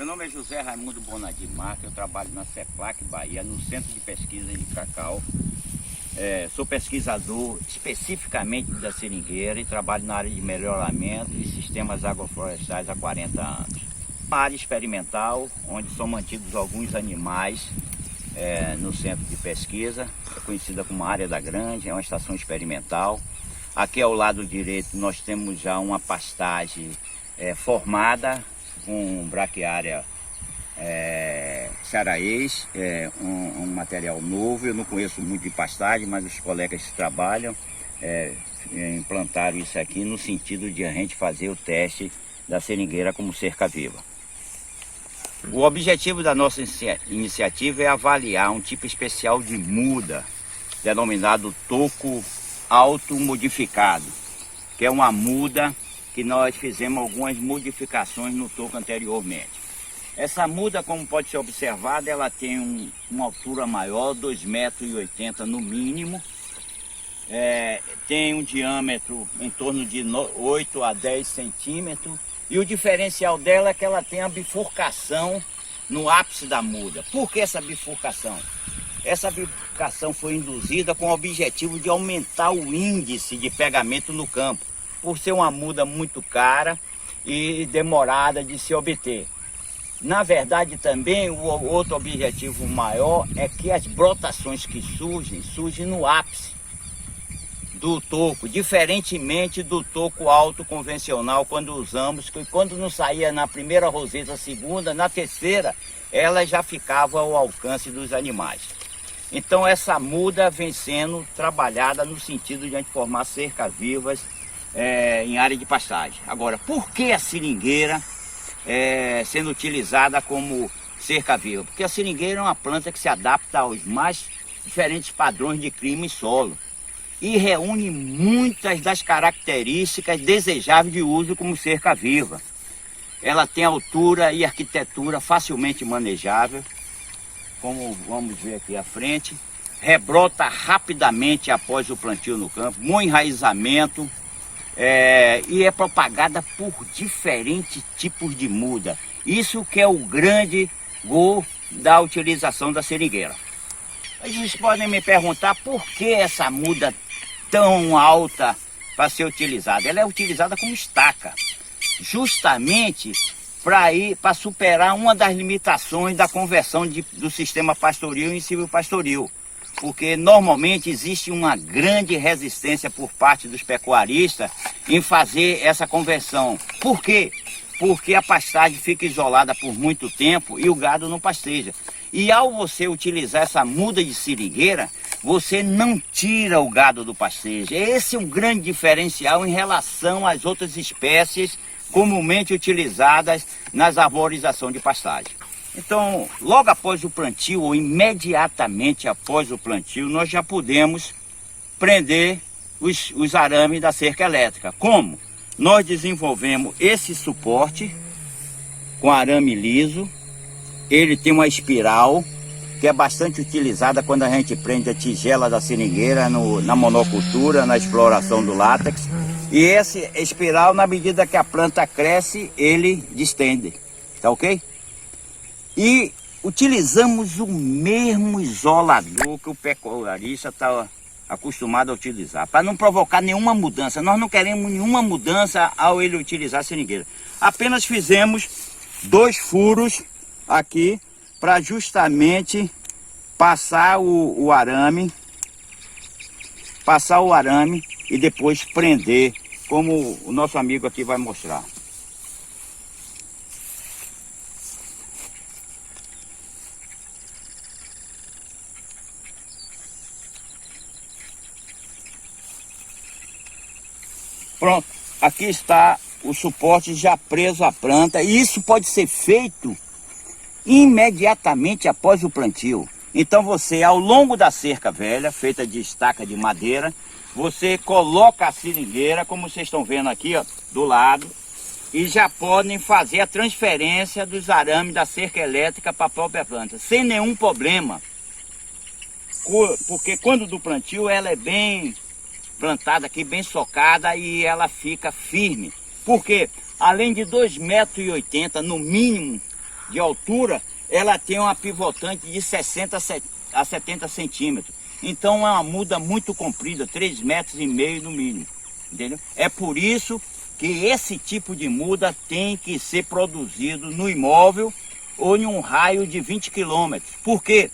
Meu nome é José Raimundo Bonadir Marques, eu trabalho na CEPLAC Bahia, no Centro de Pesquisa de Cacau. Sou pesquisador especificamente da seringueira e trabalho na área de melhoramento e sistemas agroflorestais há 40 anos. Uma área experimental, onde são mantidos alguns animais no centro de pesquisa, é conhecida como Área da Grande, é uma estação experimental. Aqui ao lado direito nós temos já uma pastagem formada com braquiária cearaense, um material novo. Eu não conheço muito de pastagem, mas os colegas que trabalham implantaram isso aqui no sentido de a gente fazer o teste da seringueira como cerca viva. O objetivo da nossa iniciativa é avaliar um tipo especial de muda, denominado toco automodificado, que é uma muda que nós fizemos algumas modificações no toco anteriormente. Essa muda, como pode ser observada, ela tem uma altura maior, 2,80 metros no mínimo. Tem um diâmetro em torno de 8 a 10 centímetros. E o diferencial dela é que ela tem a bifurcação no ápice da muda. Por que essa bifurcação? Essa bifurcação foi induzida com o objetivo de aumentar o índice de pegamento no campo, por ser uma muda muito cara e demorada de se obter. Na verdade também o outro objetivo maior é que as brotações que surgem no ápice do toco, diferentemente do toco alto convencional quando usamos, que quando não saía na primeira roseta, segunda, na terceira, ela já ficava ao alcance dos animais. Então essa muda vem sendo trabalhada no sentido de a gente formar cercas vivas em área de pastagem. Agora, por que a seringueira sendo utilizada como cerca viva? Porque a seringueira é uma planta que se adapta aos mais diferentes padrões de clima e solo e reúne muitas das características desejáveis de uso como cerca viva. Ela tem altura e arquitetura facilmente manejável, como vamos ver aqui à frente, rebrota rapidamente após o plantio no campo, bom enraizamento, e é propagada por diferentes tipos de muda. Isso que é o grande gol da utilização da seringueira. Vocês podem me perguntar por que essa muda tão alta para ser utilizada. Ela é utilizada como estaca, justamente para superar uma das limitações da conversão do sistema pastoril em silvopastoril. Porque normalmente existe uma grande resistência por parte dos pecuaristas em fazer essa conversão. Por quê? Porque a pastagem fica isolada por muito tempo e o gado não pasteja. E ao você utilizar essa muda de seringueira, você não tira o gado do pastejo. Esse é um grande diferencial em relação às outras espécies comumente utilizadas nas arborizações de pastagem. Então, logo após o plantio, ou imediatamente após o plantio, nós já podemos prender os arames da cerca elétrica. Como? Nós desenvolvemos esse suporte com arame liso. Ele tem uma espiral que é bastante utilizada quando a gente prende a tigela da seringueira na monocultura, na exploração do látex. E esse espiral, na medida que a planta cresce, ele distende. Tá ok? E utilizamos o mesmo isolador que o pecuarista está acostumado a utilizar, para não provocar nenhuma mudança. Nós não queremos nenhuma mudança ao ele utilizar a seringueira. Apenas fizemos 2 furos aqui para justamente passar o arame e depois prender, como o nosso amigo aqui vai mostrar. Pronto, aqui está o suporte já preso à planta, e isso pode ser feito imediatamente após o plantio. Então você, ao longo da cerca velha, feita de estaca de madeira, você coloca a seringueira, como vocês estão vendo aqui, ó, do lado, e já podem fazer a transferência dos arames da cerca elétrica para a própria planta, sem nenhum problema. Porque quando do plantio ela é bem plantada aqui, bem socada, e ela fica firme. Porque além de 2,80 metros no mínimo de altura, ela tem uma pivotante de 60 a 70 centímetros. Então é uma muda muito comprida, 3,5 metros no mínimo, entendeu? É por isso que esse tipo de muda tem que ser produzido no imóvel ou em um raio de 20 quilômetros. Por quê?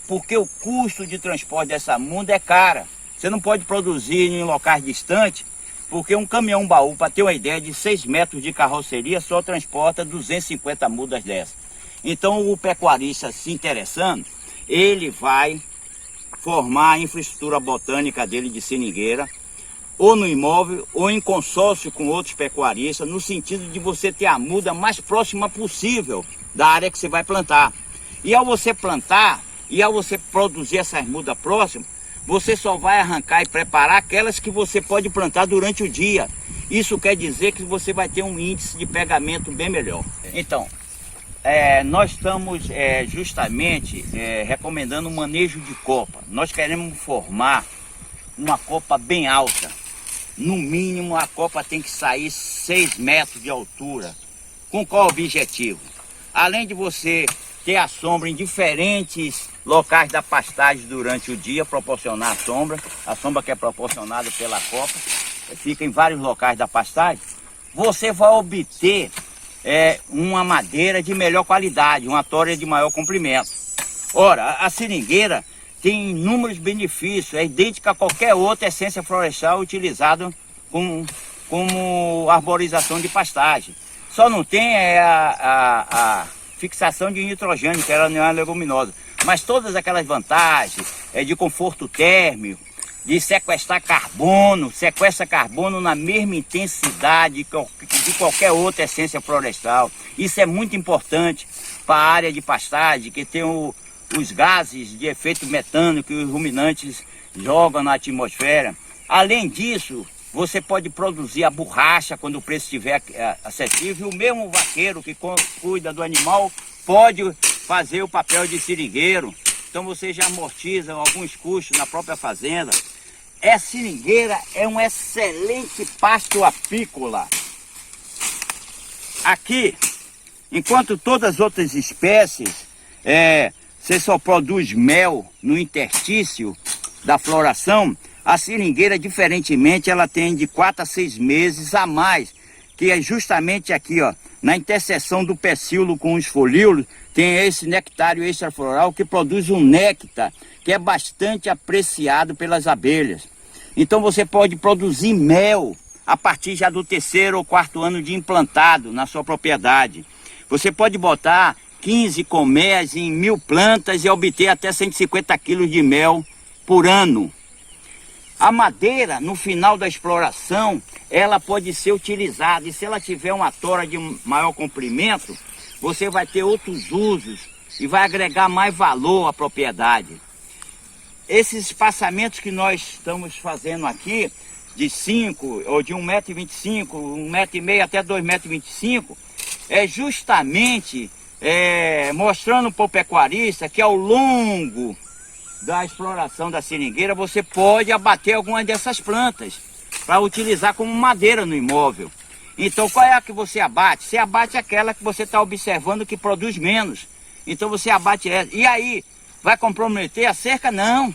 Porque o custo de transporte dessa muda é cara. Você não pode produzir em locais distantes, porque um caminhão baú, para ter uma ideia, de 6 metros de carroceria só transporta 250 mudas dessas. Então o pecuarista se interessando, ele vai formar a infraestrutura botânica dele de seringueira, ou no imóvel, ou em consórcio com outros pecuaristas, no sentido de você ter a muda mais próxima possível da área que você vai plantar. E ao você plantar, e ao você produzir essas mudas próximas, você só vai arrancar e preparar aquelas que você pode plantar durante o dia. Isso quer dizer que você vai ter um índice de pegamento bem melhor. Então, nós estamos justamente recomendando o manejo de copa. Nós queremos formar uma copa bem alta. No mínimo a copa tem que sair 6 metros de altura. Com qual objetivo? Além de você ter a sombra em diferentes locais da pastagem durante o dia, proporcionar a sombra que é proporcionada pela copa, fica em vários locais da pastagem, você vai obter uma madeira de melhor qualidade, uma tora de maior comprimento. Ora, a seringueira tem inúmeros benefícios, é idêntica a qualquer outra essência florestal utilizada como arborização de pastagem. Só não tem a fixação de nitrogênio, que ela não é uma leguminosa. Mas todas aquelas vantagens de conforto térmico, de sequestra carbono na mesma intensidade de qualquer outra essência florestal. Isso é muito importante para a área de pastagem, que tem os gases de efeito metano que os ruminantes jogam na atmosfera. Além disso, você pode produzir a borracha quando o preço estiver acessível. O mesmo vaqueiro que cuida do animal pode fazer o papel de seringueiro. Então você já amortiza alguns custos na própria fazenda. A seringueira é um excelente pasto apícola. Aqui, enquanto todas as outras espécies, você só produz mel no interstício da floração, a seringueira, diferentemente, ela tem de 4 a 6 meses a mais, que é justamente aqui, ó, na interseção do pecíolo com os folíolos, tem esse nectário extrafloral que produz um néctar que é bastante apreciado pelas abelhas. Então você pode produzir mel a partir já do 3º ou 4º ano de implantado na sua propriedade. Você pode botar 15 colmeias em 1000 plantas e obter até 150 quilos de mel por ano. A madeira, no final da exploração, ela pode ser utilizada, e se ela tiver uma tora de maior comprimento, você vai ter outros usos e vai agregar mais valor à propriedade. Esses espaçamentos que nós estamos fazendo aqui, de 5 ou de 1,25 m, 1,5 m até 2,25 m, é justamente mostrando para o pecuarista que ao longo da exploração da seringueira você pode abater algumas dessas plantas para utilizar como madeira no imóvel. Então qual é a que você abate? Você abate aquela que você está observando que produz menos. Então você abate ela. E aí, vai comprometer a cerca? Não.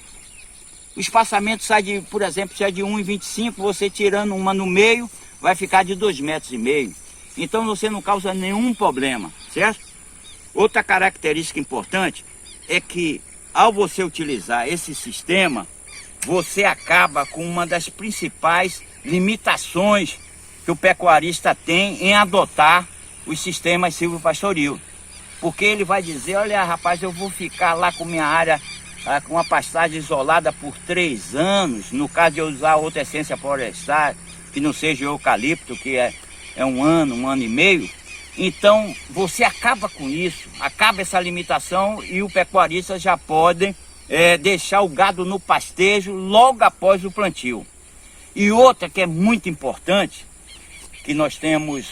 O espaçamento sai de, por exemplo, se é de 1,25 m, você tirando uma no meio, vai ficar de 2,5 metros. Então você não causa nenhum problema, certo? Outra característica importante é que ao você utilizar esse sistema, você acaba com uma das principais limitações que o pecuarista tem em adotar os sistemas silvopastoril. Porque ele vai dizer, olha rapaz, eu vou ficar lá com minha área com uma pastagem isolada por 3 anos, no caso de eu usar outra essência florestal, que não seja o eucalipto, que é 1 ano, 1 ano e meio. Então você acaba com isso, acaba essa limitação e o pecuarista já pode deixar o gado no pastejo logo após o plantio. E outra que é muito importante, que nós temos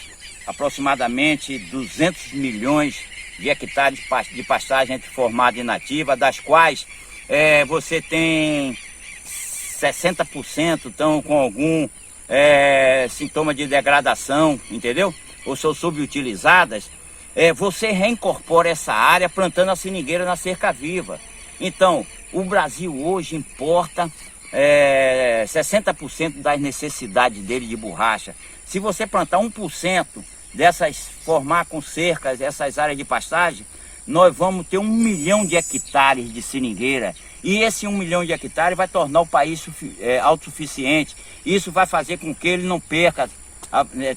aproximadamente 200 milhões de hectares de pastagem entre formada e nativa, das quais você tem 60% estão com algum sintoma de degradação, entendeu? Ou são subutilizadas. você reincorpora essa área plantando a seringueira na cerca viva. Então, o Brasil hoje importa 60% das necessidades dele de borracha. Se você plantar 1% dessas, formar com cercas essas áreas de pastagem, nós vamos ter 1 milhão de hectares de seringueira. E esse 1 milhão de hectares vai tornar o país autossuficiente. Isso vai fazer com que ele não perca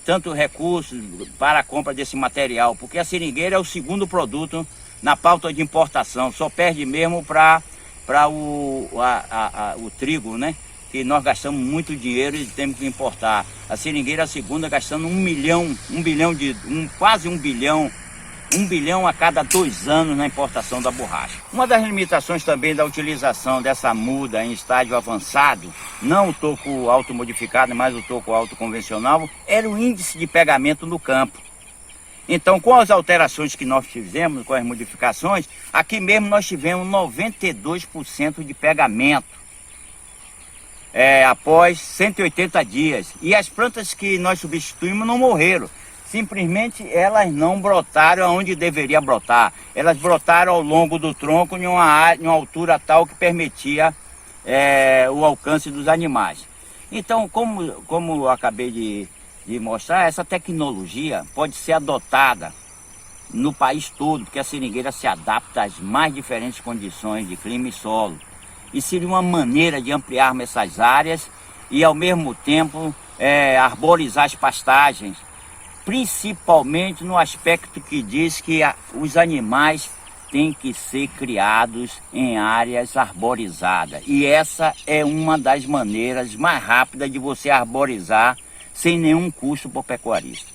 tanto recursos para a compra desse material, porque a seringueira é o segundo produto na pauta de importação, só perde mesmo para o trigo, né? Que nós gastamos muito dinheiro e temos que importar. A seringueira é a segunda, gastando quase 1 bilhão a cada 2 anos na importação da borracha. Uma das limitações também da utilização dessa muda em estágio avançado, não o toco automodificado, mas o toco autoconvencional, era o índice de pegamento no campo. Então, com as alterações que nós fizemos, com as modificações, aqui mesmo nós tivemos 92% de pegamento após 180 dias. E as plantas que nós substituímos não morreram. Simplesmente elas não brotaram onde deveria brotar. Elas brotaram ao longo do tronco em uma altura tal que permitia o alcance dos animais. Então, como eu acabei de mostrar, essa tecnologia pode ser adotada no país todo, porque a seringueira se adapta às mais diferentes condições de clima e solo. E seria uma maneira de ampliarmos essas áreas e, ao mesmo tempo, arborizar as pastagens, principalmente no aspecto que diz que os animais têm que ser criados em áreas arborizadas. E essa é uma das maneiras mais rápidas de você arborizar sem nenhum custo para o pecuarista.